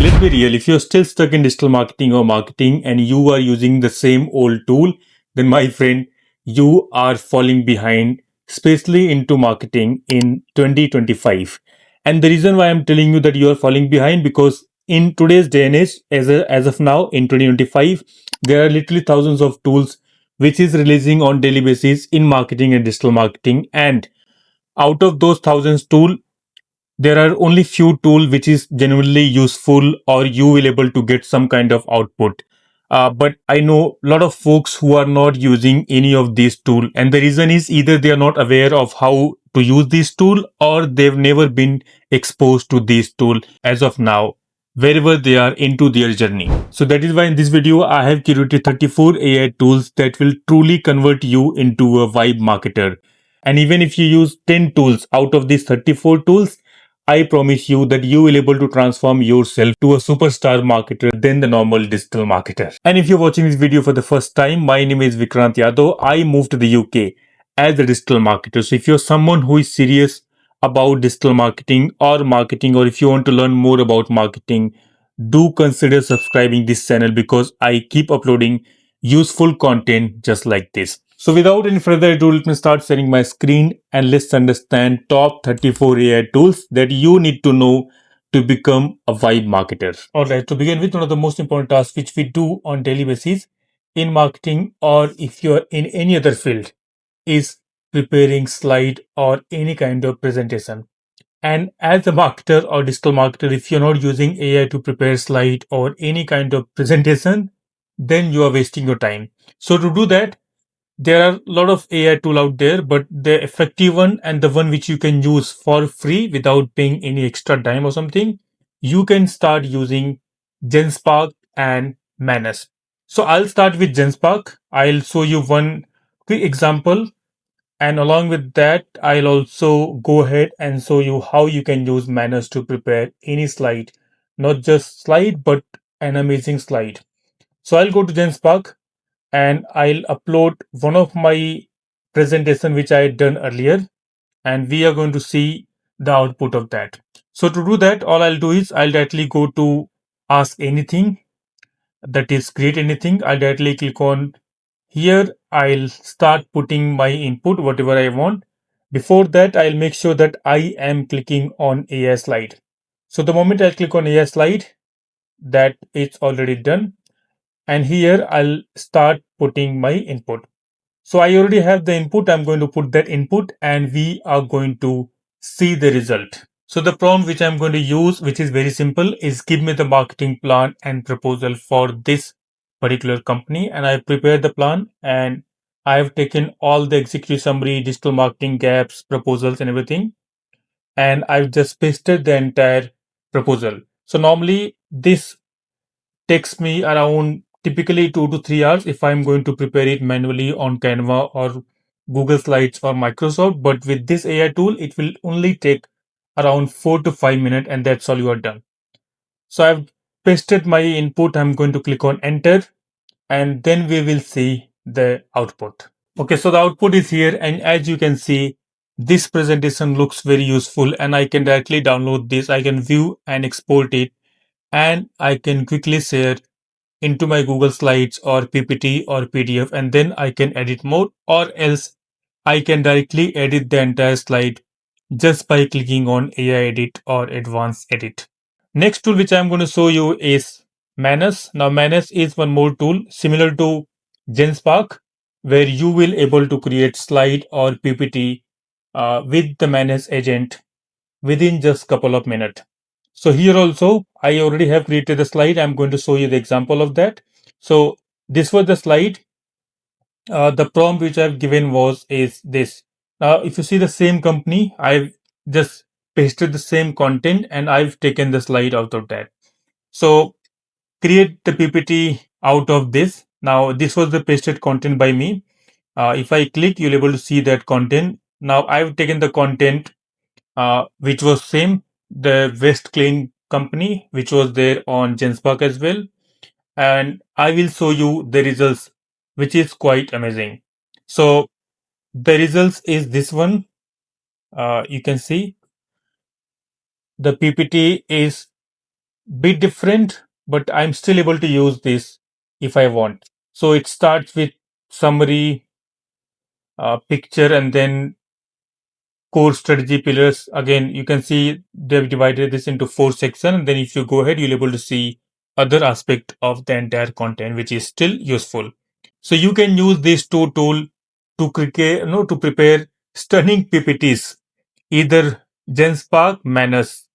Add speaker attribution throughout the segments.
Speaker 1: Let's be real, if you're still stuck in digital marketing or marketing and you are using the same old tool, then my friend, you are falling behind, especially into marketing in 2025. And the reason why I'm telling you that you are falling behind, because in today's day and age, as of now in 2025, there are literally thousands of tools which is releasing on daily basis in marketing and digital marketing. And out of those thousands tool, there are only few tool which is genuinely useful or you will able to get some kind of output. But I know a lot of folks who are not using any of these tool, and the reason is either they are not aware of how to use this tool or they've never been exposed to this tool as of now, wherever they are into their journey. So that is why in this video I have curated 34 AI tools that will truly convert you into a vibe marketer. And even if you use 10 tools out of these 34 tools, I promise you that you will able to transform yourself to a superstar marketer than the normal digital marketer. And if you're watching this video for the first time, my name is Vikrant Yadav. I moved to the UK as a digital marketer. So if you're someone who is serious about digital marketing, or if you want to learn more about marketing, do consider subscribing this channel because I keep uploading useful content just like this. So without any further ado, let me start sharing my screen and let's understand top 34 AI tools that you need to know to become a vibe marketer. Alright, to begin with, one of the most important tasks which we do on daily basis in marketing, or if you're in any other field, is preparing slide or any kind of presentation. And as a marketer or digital marketer, if you're not using AI to prepare slide or any kind of presentation, then you are wasting your time. So to do that, there are a lot of AI tool out there, but the effective one and the one which you can use for free without paying any extra dime or something, you can start using Genspark and Manus. So I'll start with Genspark. I'll show you one quick example, and along with that, I'll also go ahead and show you how you can use Manus to prepare any slide, not just slide, but an amazing slide. So I'll go to Genspark and I'll upload one of my presentation which I had done earlier, and we are going to see the output of that. So to do that, all I'll do is I'll directly go to ask anything, that is create anything. I'll directly click on here. I'll start putting my input, whatever I want. Before that, I'll make sure that I am clicking on AI slide. So the moment I click on AI slide, that it's already done. And here I'll start putting my input. So I already have the input. I'm going to put that input and we are going to see the result. So the prompt which I'm going to use, which is very simple, is give me the marketing plan and proposal for this particular company. And I prepared the plan and I've taken all the executive summary, digital marketing gaps, proposals and everything. And I've just pasted the entire proposal. So normally this takes me around typically 2 to 3 hours if I'm going to prepare it manually on Canva or Google Slides or Microsoft. But with this AI tool, it will only take around 4 to 5 minutes, and that's all you are done. So I've pasted my input. I'm going to click on enter, and then we will see the output. Okay, so the output is here, and as you can see, this presentation looks very useful, and I can directly download this. I can view and export it, and I can quickly share into my Google Slides or PPT or PDF, and then I can edit more, or else I can directly edit the entire slide just by clicking on AI edit or advanced edit. Next tool which I'm going to show you is Manus. Now Manus is one more tool similar to Genspark, where you will able to create slide or PPT with the Manus agent within just couple of minutes. So here also, I already have created the slide. I'm going to show you the example of that. So this was the slide. The prompt which I've given is this. Now, if you see the same company, I've just pasted the same content and I've taken the slide out of that. So create the PPT out of this. Now, this was the pasted content by me. If I click, you'll be able to see that content. Now, I've taken the content which was same, the West Clean company, which was there on Genspark as well. And I will show you the results, which is quite amazing. So the results is this one. You can see the PPT is bit different, but I'm still able to use this if I want. So it starts with summary, picture, and then core strategy pillars. Again, you can see they've divided this into four sections. And then if you go ahead, you'll able to see other aspect of the entire content, which is still useful. So you can use these two tool to create, no, to prepare stunning PPTs, either Genspark, Manus.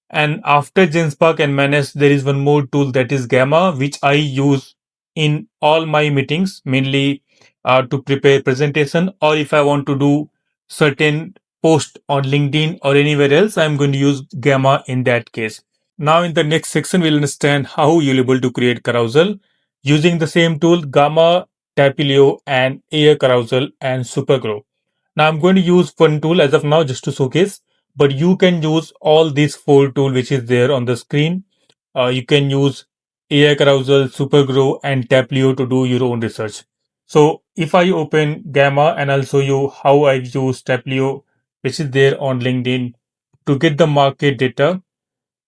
Speaker 1: And after Genspark and Manus, there is one more tool that is Gamma, which I use in all my meetings, mainly to prepare presentation, or if I want to do certain post on LinkedIn or anywhere else, I'm going to use Gamma in that case. Now in the next section, we'll understand how you'll able to create carousel using the same tool, Gamma, Tapilio, and Air Carousel and Supergrow. Now I'm going to use one tool as of now just to showcase, but you can use all these four tools which is there on the screen. You can use AI Carousel, Supergrow, and Taplio to do your own research. So if I open Gamma and I'll show you how I've used Taplio, which is there on LinkedIn to get the market data,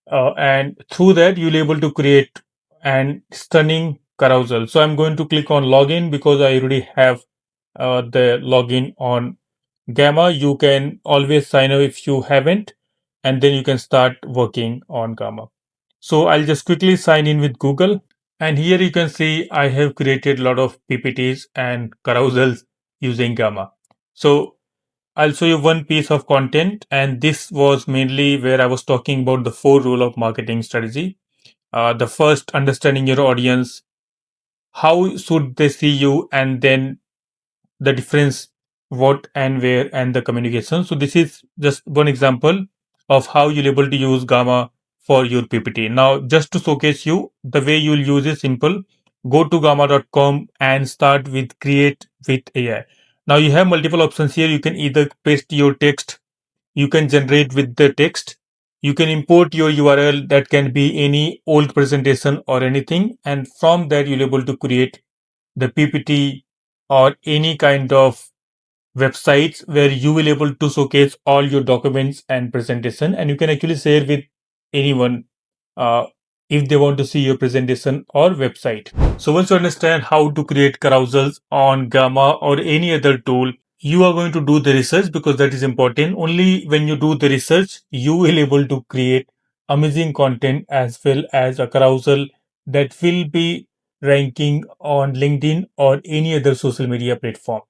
Speaker 1: and through that you'll able to create an stunning carousel. So I'm going to click on login because I already have the login on Gamma. You can always sign up if you haven't, and then you can start working on Gamma. So I'll just quickly sign in with Google, and here you can see I have created a lot of PPTs and carousels using Gamma. So I'll show you one piece of content, and this was mainly where I was talking about the four rule of marketing strategy. The first, understanding your audience, how should they see you, and then the difference, what and where, and the communication. So this is just one example of how you'll able to use Gamma for your PPT. Now, just to showcase you, the way you'll use is simple. Go to gamma.com and start with create with AI. Now you have multiple options here. You can either paste your text, you can generate with the text, you can import your URL that can be any old presentation or anything, and from that you'll able to create the PPT or any kind of websites where you will able to showcase all your documents and presentation, and you can actually share with anyone uh, if they want to see your presentation or website. So once you understand how to create carousels on Gamma or any other tool, you are going to do the research because that is important. Only when you do the research, you will able to create amazing content as well as a carousel that will be ranking on LinkedIn or any other social media platform.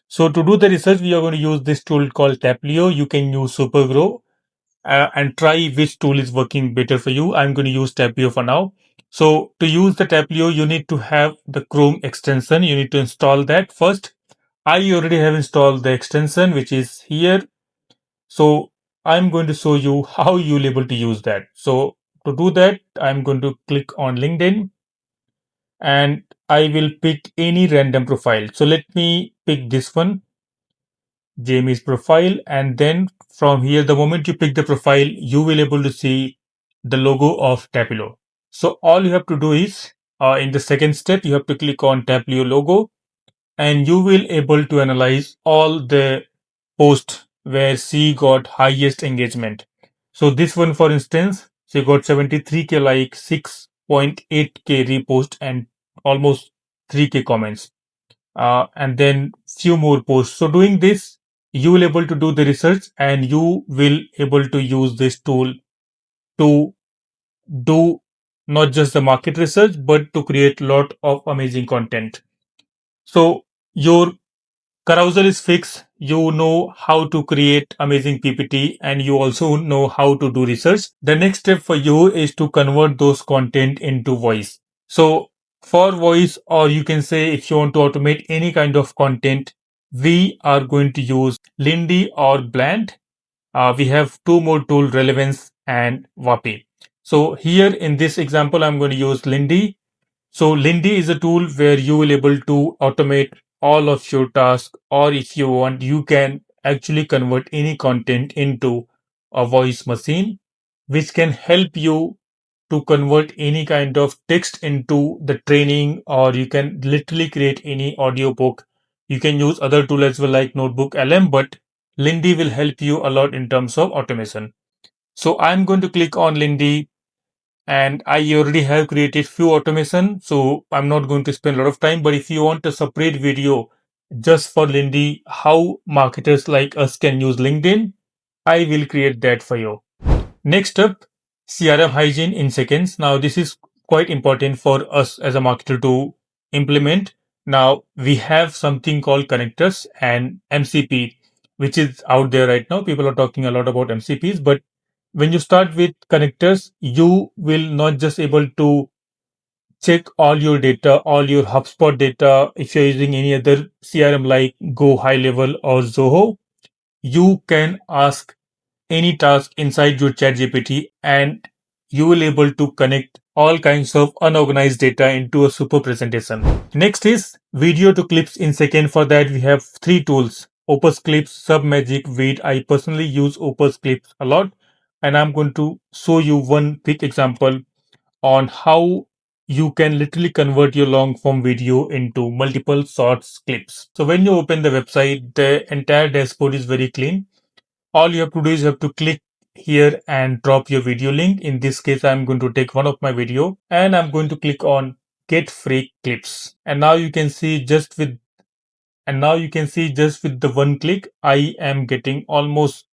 Speaker 1: So to do the research, we are going to use this tool called Taplio. You can use Supergrow and try which tool is working better for you. I'm going to use Taplio for now. So to use the Taplio, you need to have the Chrome extension. You need to install that first. I already have installed the extension, which is here. So I'm going to show you how you'll able to use that. So to do that, I'm going to click on LinkedIn and I will pick any random profile. So let me pick this one, Jamie's profile, and then from here, the moment you pick the profile, you will able to see the logo of Tapio. So all you have to do is in the second step, you have to click on Tapio logo, and you will able to analyze all the posts where she got highest engagement. So this one, for instance, she got 73k like, 6.8k repost, and almost 3k comments, and then few more posts. So doing this, you will able to do the research, and you will able to use this tool to do not just the market research but to create lot of amazing content. So your carousel is fixed, you know how to create amazing PPT, and you also know how to do research. The next step for you is to convert those content into voice. So for voice, or you can say if you want to automate any kind of content, we are going to use Lindy or Bland. We have two more tools, Relevance and Vapi. So here in this example, I'm going to use Lindy. So Lindy is a tool where you will able to automate all of your tasks, or if you want, you can actually convert any content into a voice machine, which can help you to convert any kind of text into the training, or you can literally create any audio book. You can use other tool as well like Notebook LM, but Lindy will help you a lot in terms of automation. So I'm going to click on Lindy, and I already have created few automation, so I'm not going to spend a lot of time. But if you want a separate video just for Lindy, how marketers like us can use LinkedIn, I will create that for you. Next up, CRM hygiene in seconds. Now, this is quite important for us as a marketer to implement. Now, we have something called connectors and MCP, which is out there right now. People are talking a lot about MCPs, but when you start with connectors, you will not just able to check all your data, all your HubSpot data. If you're using any other CRM like Go High Level or Zoho, you can ask any task inside your ChatGPT and you will able to connect all kinds of unorganized data into a super presentation. Next is video to clips in second. For that, we have three tools: Opus Clips, Submagic, Vid. I personally use Opus Clips a lot, and I'm going to show you one quick example on how you can literally convert your long form video into multiple shorts clips. So when you open the website, the entire dashboard is very clean. All you have to do is you have to click here and drop your video link. In this case, I'm going to take one of my video and I'm going to click on get free clips. And now you can see just with the one click, I am getting almost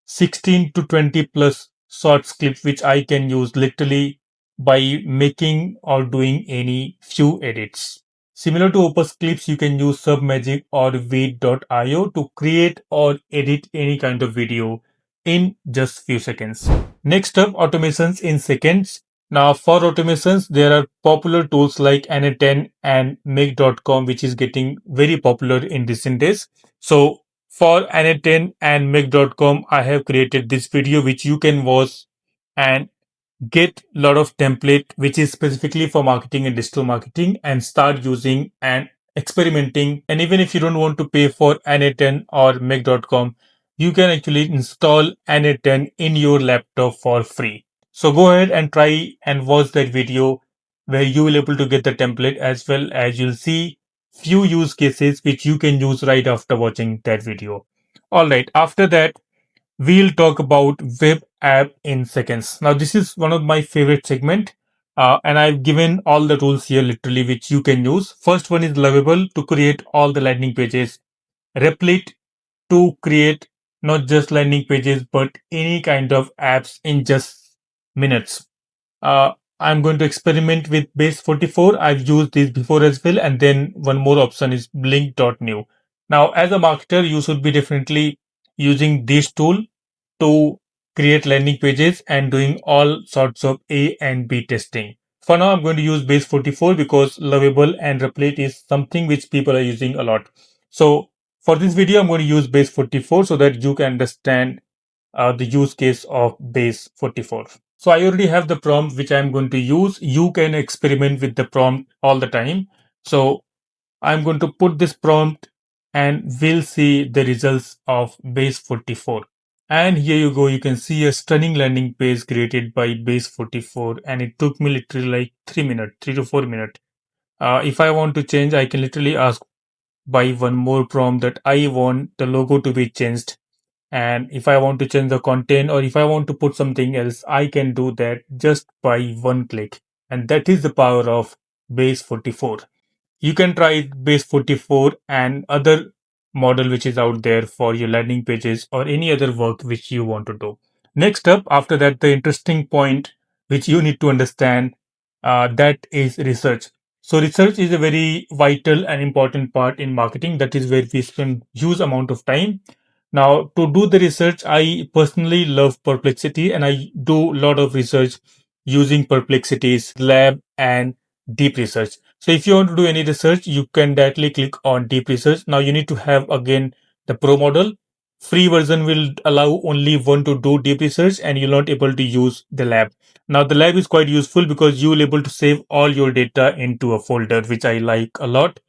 Speaker 1: 16 to 20 plus shorts clips which I can use literally by making or doing any few edits. Similar to Opus Clips, you can use Submagic or Wait.io to create or edit any kind of video in just few seconds. Next up, automations in seconds. Now, for automations, there are popular tools like N10 and Make.com, which is getting very popular in recent days. So, for N10 and Make.com, I have created this video which you can watch and get a lot of template which is specifically for marketing and digital marketing and start using and experimenting. And even if you don't want to pay for Na10 or Make.com, you can actually install Na10 in your laptop for free. So go ahead and try and watch that video where you will able to get the template, as well as you'll see few use cases which you can use right after watching that video. All right, after that, we'll talk about web app in seconds. Now, this is one of my favorite segment, and I've given all the tools here literally which you can use. First one is Lovable to create all the landing pages, Replit to create not just landing pages but any kind of apps in just minutes. Uh, I'm going to experiment with base 44. I've used this before as well. And then one more option is blink.new. Now, as a marketer, you should be definitely using this tool to create landing pages and doing all sorts of A and B testing. For now, I'm going to use base 44 because Lovable and Replit is something which people are using a lot. So for this video, I'm going to use base 44 so that you can understand the use case of base 44. So I already have the prompt which I'm going to use. You can experiment with the prompt all the time. So I'm going to put this prompt and we'll see the results of base 44. And here you go. You can see a stunning landing page created by base 44. And it took me literally like 3 minutes, 3 to 4 minutes. If I want to change, I can literally ask by one more prompt that I want the logo to be changed. And if I want to change the content or if I want to put something else, I can do that just by one click. And that is the power of base 44. You can try base 44 and other model which is out there for your landing pages or any other work which you want to do. Next up, after that, the interesting point which you need to understand, that is research. So research is a very vital and important part in marketing. That is where we spend huge amount of time. Now, to do the research, I personally love Perplexity and I do a lot of research using Perplexity's lab and deep research. So if you want to do any research, you can directly click on deep research. Now you need to have again the pro model. Free version will allow only one to do deep research and you're not able to use the lab. Now the lab is quite useful because you will able to save all your data into a folder, which I like a lot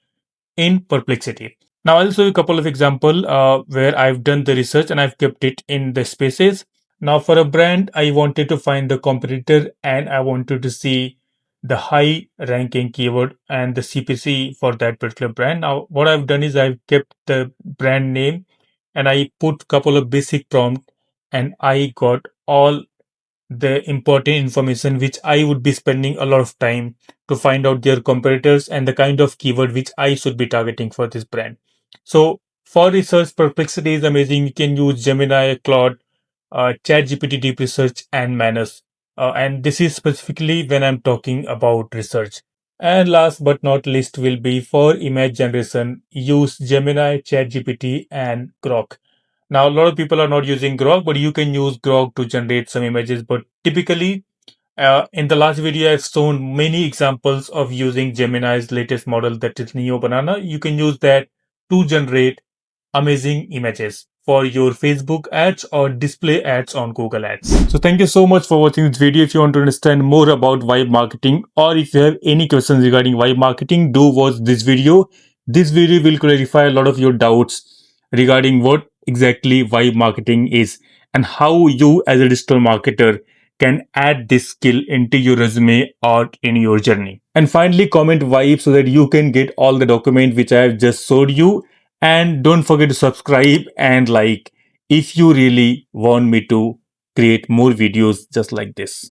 Speaker 1: in Perplexity. Now I'll show you a couple of example where I've done the research and I've kept it in the spaces. Now for a brand, I wanted to find the competitor and I wanted to see the high ranking keyword and the CPC for that particular brand. Now what I've done is I've kept the brand name and I put couple of basic prompt and I got all the important information which I would be spending a lot of time to find out their competitors and the kind of keyword which I should be targeting for this brand. So for research, Perplexity is amazing. You can use Gemini, Claude, ChatGPT Deep Research, and Manus. And this is specifically when I'm talking about research. And last but not least will be for image generation. Use Gemini, ChatGPT, and Grok. Now, a lot of people are not using Grok, but you can use Grok to generate some images. But typically, in the last video, I've shown many examples of using Gemini's latest model, that is Neo Banana. You can use that to generate amazing images for your Facebook ads or display ads on Google Ads. So thank you so much for watching this video. If you want to understand more about vibe marketing, or if you have any questions regarding vibe marketing, do watch this video. This video will clarify a lot of your doubts regarding what exactly vibe marketing is and how you as a digital marketer can add this skill into your resume or in your journey. And finally, comment vibe so that you can get all the document which I have just showed you. And don't forget to subscribe and like if you really want me to create more videos just like this.